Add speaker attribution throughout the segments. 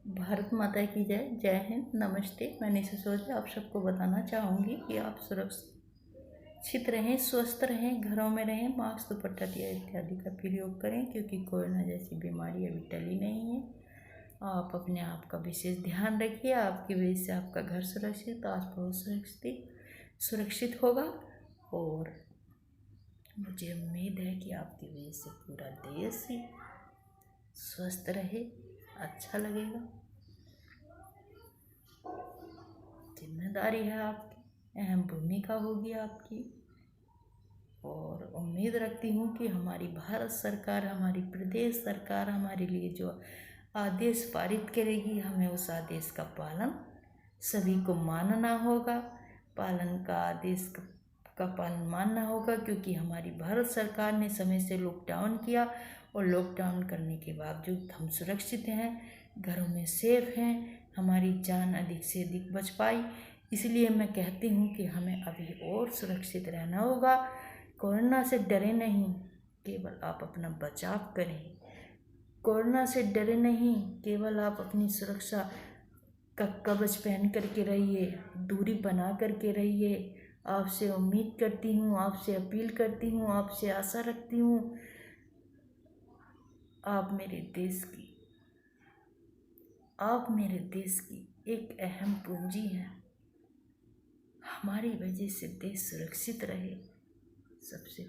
Speaker 1: भारत माता की जय। जय हिंद। नमस्ते। मैं निशा चौधरी आप सबको बताना चाहूँगी कि आप सुरक्षित रहें, स्वस्थ रहें, घरों में रहें, मास्क, दुपट्टा इत्यादि का प्रयोग करें क्योंकि कोरोना जैसी बीमारी अभी टली नहीं है। आप अपने आप का विशेष ध्यान रखिए। आपकी वजह से आपका घर सुरक्षित, आस पड़ोस सुरक्षित होगा और मुझे उम्मीद है कि आपकी वजह से पूरा देश ही स्वस्थ रहे, अच्छा लगेगा। जिम्मेदारी है आपकी, अहम भूमिका होगी आपकी और उम्मीद रखती हूँ कि हमारी भारत सरकार, हमारी प्रदेश सरकार हमारे लिए जो आदेश पारित करेगी, हमें उस आदेश का पालन सभी को मानना होगा। आदेश का पालन मानना होगा क्योंकि हमारी भारत सरकार ने समय से लॉकडाउन किया और लॉकडाउन करने के बावजूद हम सुरक्षित हैं, घरों में सेफ हैं, हमारी जान अधिक से अधिक बच पाई। इसलिए मैं कहती हूँ कि हमें अभी और सुरक्षित रहना होगा। कोरोना से डरे नहीं, केवल आप अपना बचाव करें। कोरोना से डरे नहीं, केवल आप अपनी सुरक्षा का कवच पहन करके रहिए, दूरी बना करके रहिए। आपसे उम्मीद करती हूँ, आपसे अपील करती हूँ, आपसे आशा रखती हूँ। आप मेरे देश की एक अहम पूंजी हैं। हमारी वजह से देश सुरक्षित रहे। सबसे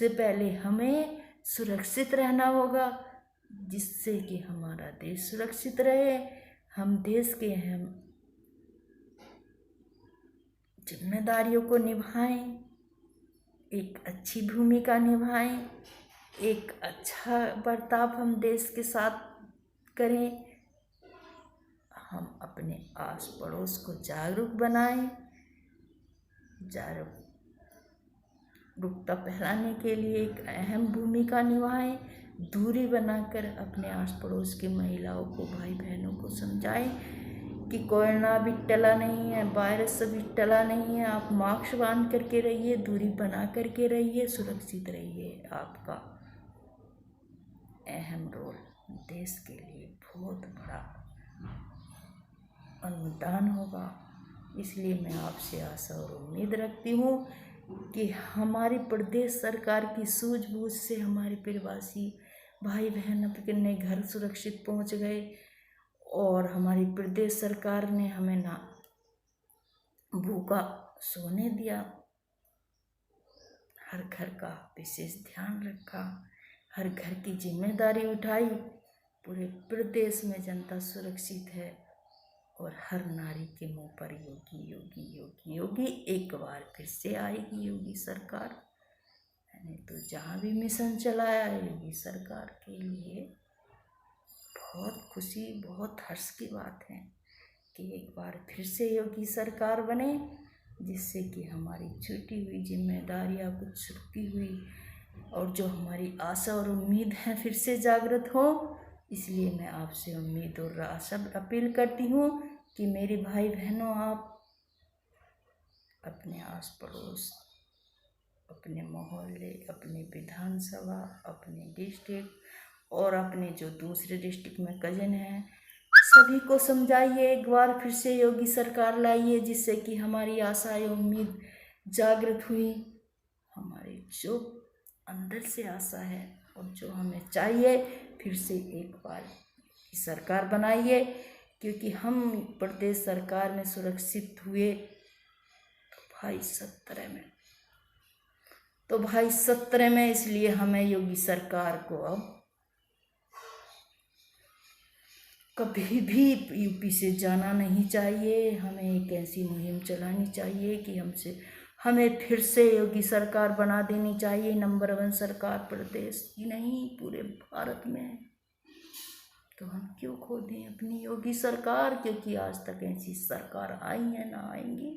Speaker 1: पहले हमें सुरक्षित रहना होगा जिससे कि हमारा देश सुरक्षित रहे। हम देश के अहम जिम्मेदारियों को निभाएं, एक अच्छी भूमिका निभाएं, एक अच्छा बर्ताव हम देश के साथ करें। हम अपने आस पड़ोस को जागरूक बनाएं, जागरूकता फैलाने के लिए एक अहम भूमिका निभाएं। दूरी बनाकर अपने आस पड़ोस की महिलाओं को, भाई बहनों को समझाएं कि कोरोना भी टला नहीं है, वायरस भी टला नहीं है। आप मास्क बांध करके रहिए, दूरी बना करके रहिए, सुरक्षित रहिए। आपका अहम रोल देश के लिए बहुत बड़ा अनुदान होगा। इसलिए मैं आपसे आशा और उम्मीद रखती हूँ कि हमारी प्रदेश सरकार की सूझबूझ से हमारे प्रवासी भाई बहन अपने घर सुरक्षित पहुँच गए और हमारी प्रदेश सरकार ने हमें ना भूखा सोने दिया। हर घर का विशेष ध्यान रखा, हर घर की जिम्मेदारी उठाई। पूरे प्रदेश में जनता सुरक्षित है और हर नारी के मुंह पर योगी योगी योगी योगी एक बार फिर से आएगी योगी सरकार। मैंने तो जहाँ भी मिशन चलाया है योगी सरकार के लिए बहुत खुशी, बहुत हर्ष की बात है कि एक बार फिर से योगी सरकार बने, जिससे कि हमारी छूटी हुई जिम्मेदारियाँ, कुछ रुकी हुई और जो हमारी आशा और उम्मीद है फिर से जागृत हो। इसलिए मैं आपसे उम्मीद और आशा अपील करती हूँ कि मेरे भाई बहनों, आप अपने आस पड़ोस, अपने मोहल्ले, अपने विधानसभा, अपने डिस्ट्रिक्ट और अपने जो दूसरे डिस्ट्रिक्ट में कज़न हैं सभी को समझाइए, एक बार फिर से योगी सरकार लाइए, जिससे कि हमारी आशा या उम्मीद जागृत हुई। हमारी जो अंदर से आशा है और जो हमें चाहिए, फिर से एक बार सरकार बनाइए क्योंकि हम प्रदेश सरकार में सुरक्षित हुए तो भाई 17 में इसलिए हमें योगी सरकार को अब कभी भी यूपी से जाना नहीं चाहिए। हमें एक ऐसी मुहिम चलानी चाहिए कि हमें फिर से योगी सरकार बना देनी चाहिए। नंबर 1 सरकार प्रदेश की नहीं, पूरे भारत में। तो हम क्यों खो दें अपनी योगी सरकार, क्योंकि आज तक ऐसी सरकार आई है ना आएंगी।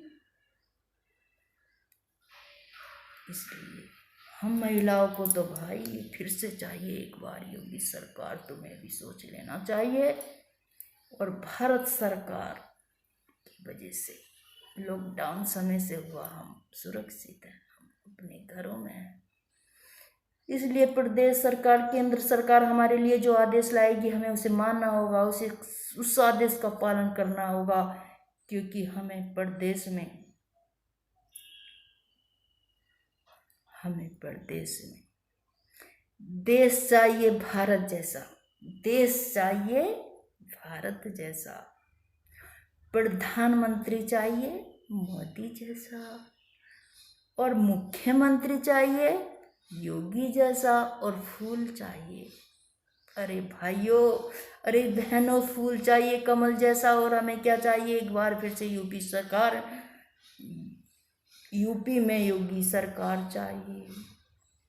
Speaker 1: इसलिए हम महिलाओं को तो भाई फिर से चाहिए एक बार योगी सरकार, तुम्हें भी सोच लेना चाहिए। और भारत सरकार की वजह से लॉकडाउन समय से हुआ हम सुरक्षित हैं, हम अपने घरों में हैं। इसलिए प्रदेश सरकार, केंद्र सरकार हमारे लिए जो आदेश लाएगी हमें उसे मानना होगा, उस आदेश का पालन करना होगा, क्योंकि हमें प्रदेश में देश चाहिए भारत जैसा, देश चाहिए भारत जैसा, प्रधानमंत्री चाहिए मोदी जैसा, और मुख्यमंत्री चाहिए योगी जैसा, और फूल चाहिए, अरे भाइयों, अरे बहनों, फूल चाहिए कमल जैसा। और हमें क्या चाहिए? एक बार फिर से यूपी सरकार, यूपी में योगी सरकार चाहिए।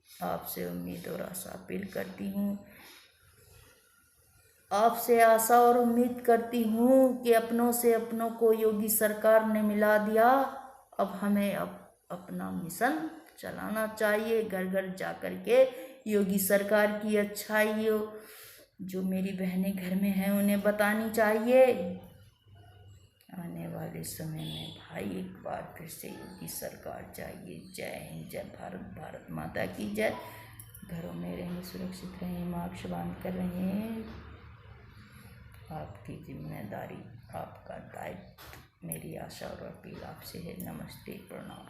Speaker 1: आपसे उम्मीद और आशा अपील करती हूँ, आपसे आशा और उम्मीद करती हूँ कि अपनों से अपनों को योगी सरकार ने मिला दिया। अब हमें अपना मिशन चलाना चाहिए, घर घर जा कर के योगी सरकार की अच्छाइयों जो मेरी बहनें घर में हैं उन्हें बतानी चाहिए। आने वाले समय में भाई एक बार फिर से योगी सरकार चाहिए। जय हिंद, जय भारत, भारत माता की जय। घरों में रहें, सुरक्षित रहें, मास्क बांध कर रहें। आपकी जिम्मेदारी, आपका दायित्व, मेरी आशा और अपील आपसे है। नमस्ते, प्रणाम।